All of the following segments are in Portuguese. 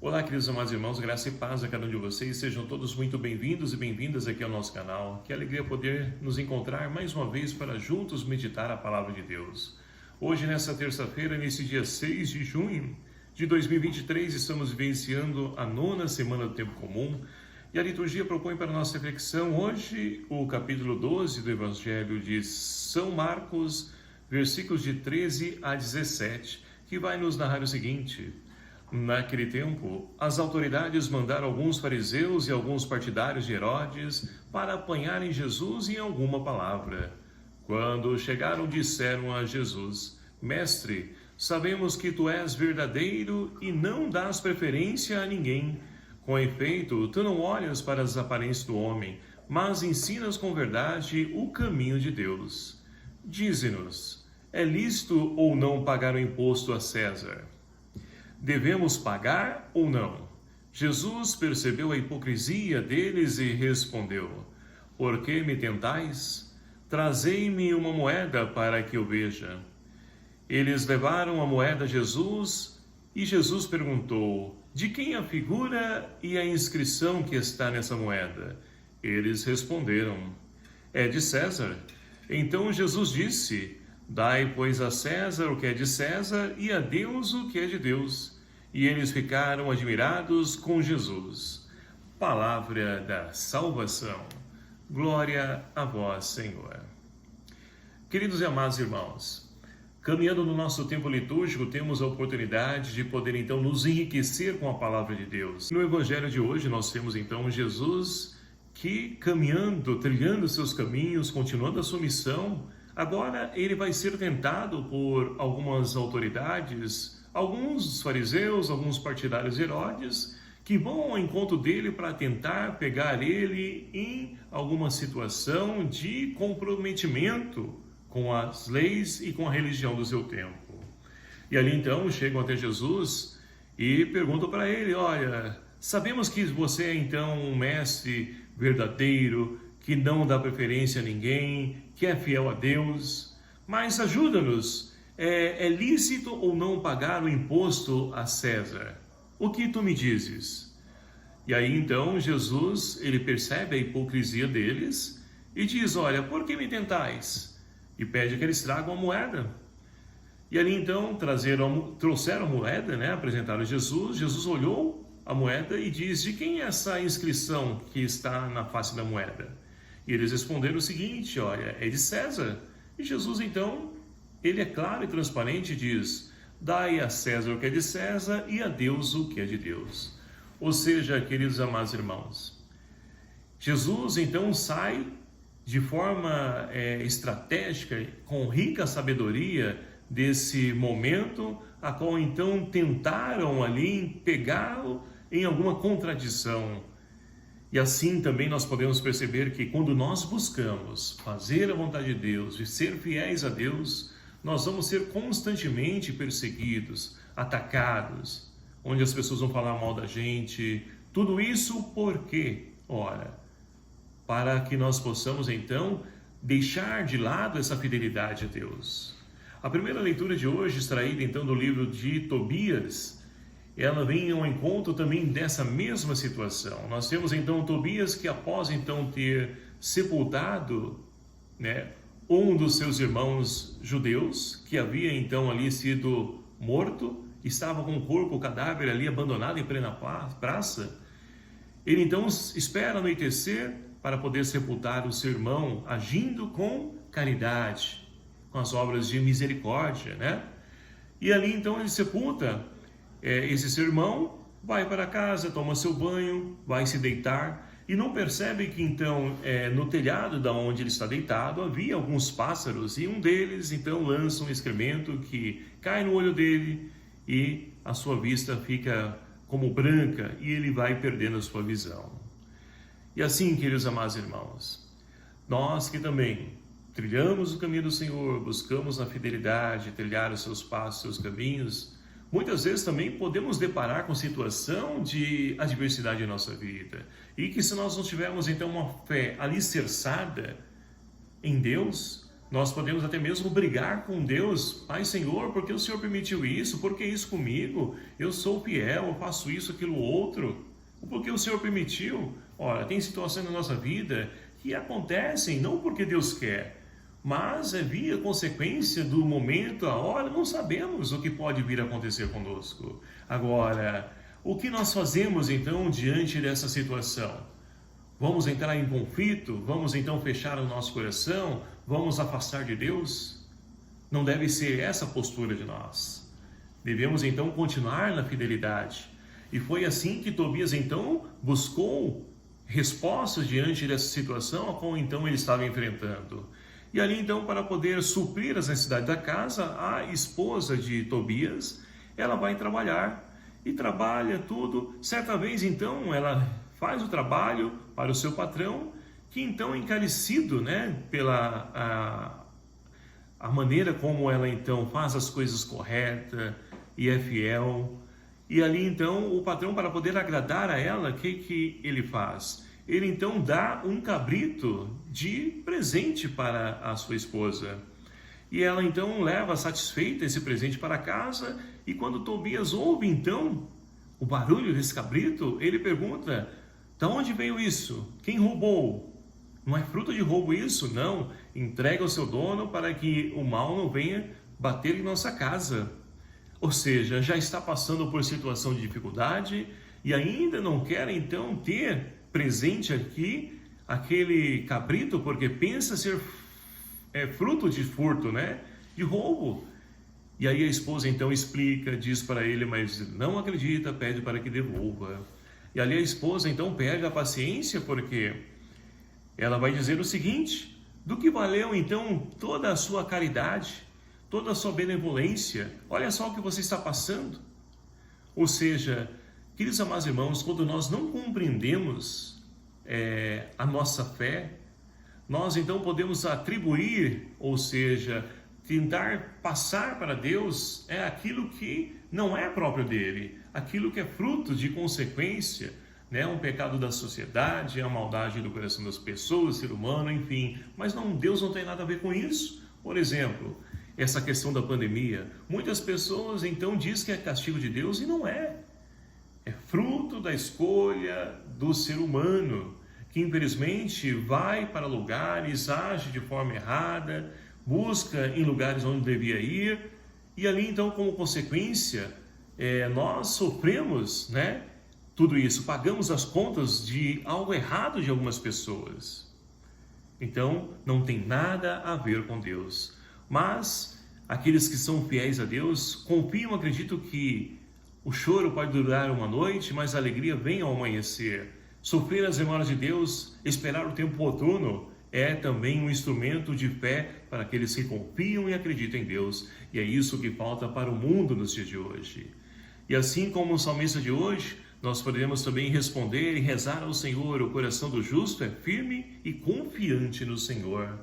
Olá, queridos amados irmãos, graça e paz a cada um de vocês. Sejam todos muito bem-vindos e bem-vindas aqui ao nosso canal. Que alegria poder nos encontrar mais uma vez para juntos meditar a palavra de Deus. Hoje, nessa terça-feira, nesse dia 6 de junho de 2023, estamos vivenciando a 9ª semana do Tempo Comum e a liturgia propõe para nossa reflexão hoje o capítulo 12 do Evangelho de São Marcos, versículos de 13 a 17, que vai nos narrar o seguinte: Naquele tempo, as autoridades mandaram alguns fariseus e alguns partidários de Herodes para apanharem Jesus em alguma palavra. Quando chegaram, disseram a Jesus: Mestre, sabemos que tu és verdadeiro e não dás preferência a ninguém. Com efeito, tu não olhas para as aparências do homem, mas ensinas com verdade o caminho de Deus. Dize-nos, é lícito ou não pagar o imposto a César? Devemos pagar ou não? Jesus percebeu a hipocrisia deles e respondeu: Por que me tentais? Trazei-me uma moeda para que eu veja. Eles levaram a moeda a Jesus e Jesus perguntou: De quem a figura e a inscrição que está nessa moeda? Eles responderam: É de César. Então Jesus disse: Dai, pois, a César o que é de César e a Deus o que é de Deus. E eles ficaram admirados com Jesus. Palavra da salvação. Glória a vós, Senhor. Queridos e amados irmãos, caminhando no nosso tempo litúrgico, temos a oportunidade de poder, então, nos enriquecer com a palavra de Deus. No Evangelho de hoje, nós temos, então, Jesus que, caminhando, trilhando seus caminhos, continuando a sua missão, agora ele vai ser tentado por algumas autoridades, alguns fariseus, alguns partidários de Herodes, que vão ao encontro dele para tentar pegar ele em alguma situação de comprometimento com as leis e com a religião do seu tempo. E ali então chegam até Jesus e perguntam para ele: olha, sabemos que você é então um mestre verdadeiro, que não dá preferência a ninguém, que é fiel a Deus, mas ajuda-nos, é lícito ou não pagar o imposto a César? O que tu me dizes? E aí então Jesus, ele percebe a hipocrisia deles e diz: olha, por que me tentais? E pede que eles tragam a moeda. E ali então trouxeram a moeda, né? Apresentaram a Jesus. Jesus olhou a moeda e diz: de quem é essa inscrição que está na face da moeda? E eles responderam o seguinte: olha, é de César. E Jesus então, ele é claro e transparente e diz: dai a César o que é de César e a Deus o que é de Deus. Ou seja, queridos amados irmãos, Jesus então sai de forma estratégica, com rica sabedoria, desse momento, a qual então tentaram ali pegá-lo em alguma contradição. E assim também nós podemos perceber que quando nós buscamos fazer a vontade de Deus e ser fiéis a Deus, nós vamos ser constantemente perseguidos, atacados, onde as pessoas vão falar mal da gente. Tudo isso por quê? Ora, para que nós possamos então deixar de lado essa fidelidade a Deus. A primeira leitura de hoje, extraída então do livro de Tobias, ela vem ao encontro também dessa mesma situação. Nós temos então Tobias que, após então ter sepultado, né, um dos seus irmãos judeus, que havia então ali sido morto, estava com o corpo, o cadáver ali abandonado em plena praça, ele então espera anoitecer para poder sepultar o seu irmão, agindo com caridade, com as obras de misericórdia, né? E ali então ele sepulta esse seu irmão, vai para casa, toma seu banho, vai se deitar e não percebe que então no telhado da onde ele está deitado havia alguns pássaros e um deles então lança um excremento que cai no olho dele e a sua vista fica como branca e ele vai perdendo a sua visão. E assim, queridos amados irmãos, nós que também trilhamos o caminho do Senhor, buscamos na fidelidade, trilhar os seus passos, seus caminhos, muitas vezes também podemos deparar com situação de adversidade em nossa vida. E que se nós não tivermos então uma fé alicerçada em Deus, Nós podemos até mesmo brigar com Deus. Ai, Senhor, por que o Senhor permitiu isso? Por que isso comigo? Eu sou fiel, eu faço isso, aquilo, outro. Por que o Senhor permitiu? Ora, tem situações na nossa vida que acontecem não porque Deus quer, mas é via consequência do momento, a hora, não sabemos o que pode vir a acontecer conosco. Agora, o que nós fazemos então diante dessa situação? Vamos entrar em conflito? Vamos então fechar o nosso coração? Vamos afastar de Deus? Não deve ser essa a postura de nós. Devemos então continuar na fidelidade. E foi assim que Tobias então buscou respostas diante dessa situação a qual então ele estava enfrentando. E ali então, para poder suprir as necessidades da casa, a esposa de Tobias, ela vai trabalhar e trabalha tudo. Certa vez então ela faz o trabalho para o seu patrão, que então é encarecido, né, pela a maneira como ela então faz as coisas corretas e é fiel. E ali então o patrão, para poder agradar a ela, o que ele faz? Ele então dá um cabrito de presente para a sua esposa. E ela então leva satisfeita esse presente para casa, e quando Tobias ouve então o barulho desse cabrito, ele pergunta: de onde veio isso? Quem roubou? Não é fruto de roubo isso? Não. Entrega ao seu dono para que o mal não venha bater em nossa casa. Ou seja, já está passando por situação de dificuldade e ainda não quer então ter presente aqui aquele cabrito, porque pensa ser fruto de furto, né? De roubo. E aí a esposa então explica, diz para ele, mas não acredita, pede para que devolva. E ali a esposa então pega a paciência, porque ela vai dizer o seguinte: do que valeu então toda a sua caridade, toda a sua benevolência? Olha só o que você está passando. Ou seja, queridos amados irmãos, quando nós não compreendemos a nossa fé, nós então podemos atribuir, ou seja, tentar passar para Deus aquilo que não é próprio dele, aquilo que é fruto de consequência, né? Um pecado da sociedade, a maldade do coração das pessoas, ser humano, enfim. Mas não, Deus não tem nada a ver com isso. Por exemplo, essa questão da pandemia, muitas pessoas então dizem que é castigo de Deus e não é. É fruto da escolha do ser humano, que infelizmente vai para lugares, age de forma errada, busca em lugares onde devia ir, e ali então, como consequência, nós sofremos, né, tudo isso, pagamos as contas de algo errado de algumas pessoas. Então, não tem nada a ver com Deus. Mas aqueles que são fiéis a Deus confiam, acredito que o choro pode durar uma noite, mas a alegria vem ao amanhecer. Sofrer as demoras de Deus, esperar o tempo oportuno, é também um instrumento de fé para aqueles que confiam e acreditam em Deus. E é isso que falta para o mundo nos dias de hoje. E assim como o salmista de hoje, nós podemos também responder e rezar ao Senhor: o coração do justo é firme e confiante no Senhor.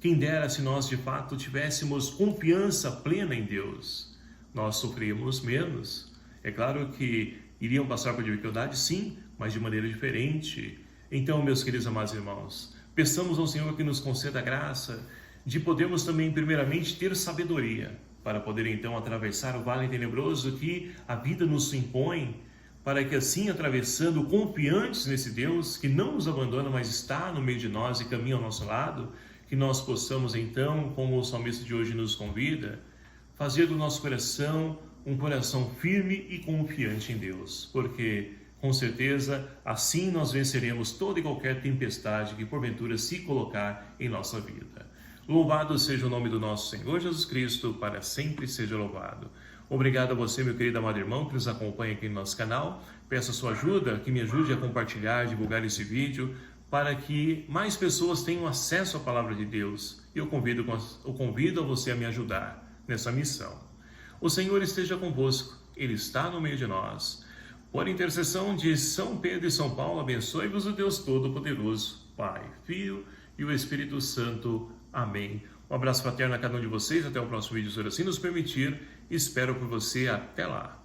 Quem dera se nós de fato tivéssemos confiança plena em Deus. Nós sofríamos menos. É claro que iriam passar por dificuldade, sim, mas de maneira diferente. Então, meus queridos amados irmãos, peçamos ao Senhor que nos conceda a graça de podermos também, primeiramente, ter sabedoria para poder então atravessar o vale tenebroso que a vida nos impõe, para que assim, atravessando, confiantes nesse Deus que não nos abandona, mas está no meio de nós e caminha ao nosso lado, que nós possamos então, como o salmista de hoje nos convida, fazer do nosso coração um coração firme e confiante em Deus, porque com certeza assim nós venceremos toda e qualquer tempestade que porventura se colocar em nossa vida. Louvado seja o nome do nosso Senhor Jesus Cristo, para sempre seja louvado. Obrigado a você, meu querido amado irmão, que nos acompanha aqui no nosso canal. Peço a sua ajuda, que me ajude a compartilhar, divulgar esse vídeo, para que mais pessoas tenham acesso à palavra de Deus. E eu convido a você a me ajudar nessa missão. O Senhor esteja convosco, Ele está no meio de nós. Por intercessão de São Pedro e São Paulo, abençoe-vos o Deus Todo-Poderoso, Pai, Filho e o Espírito Santo. Amém. Um abraço fraterno a cada um de vocês. Até o próximo vídeo, se assim nos permitir. Espero por você. Até lá.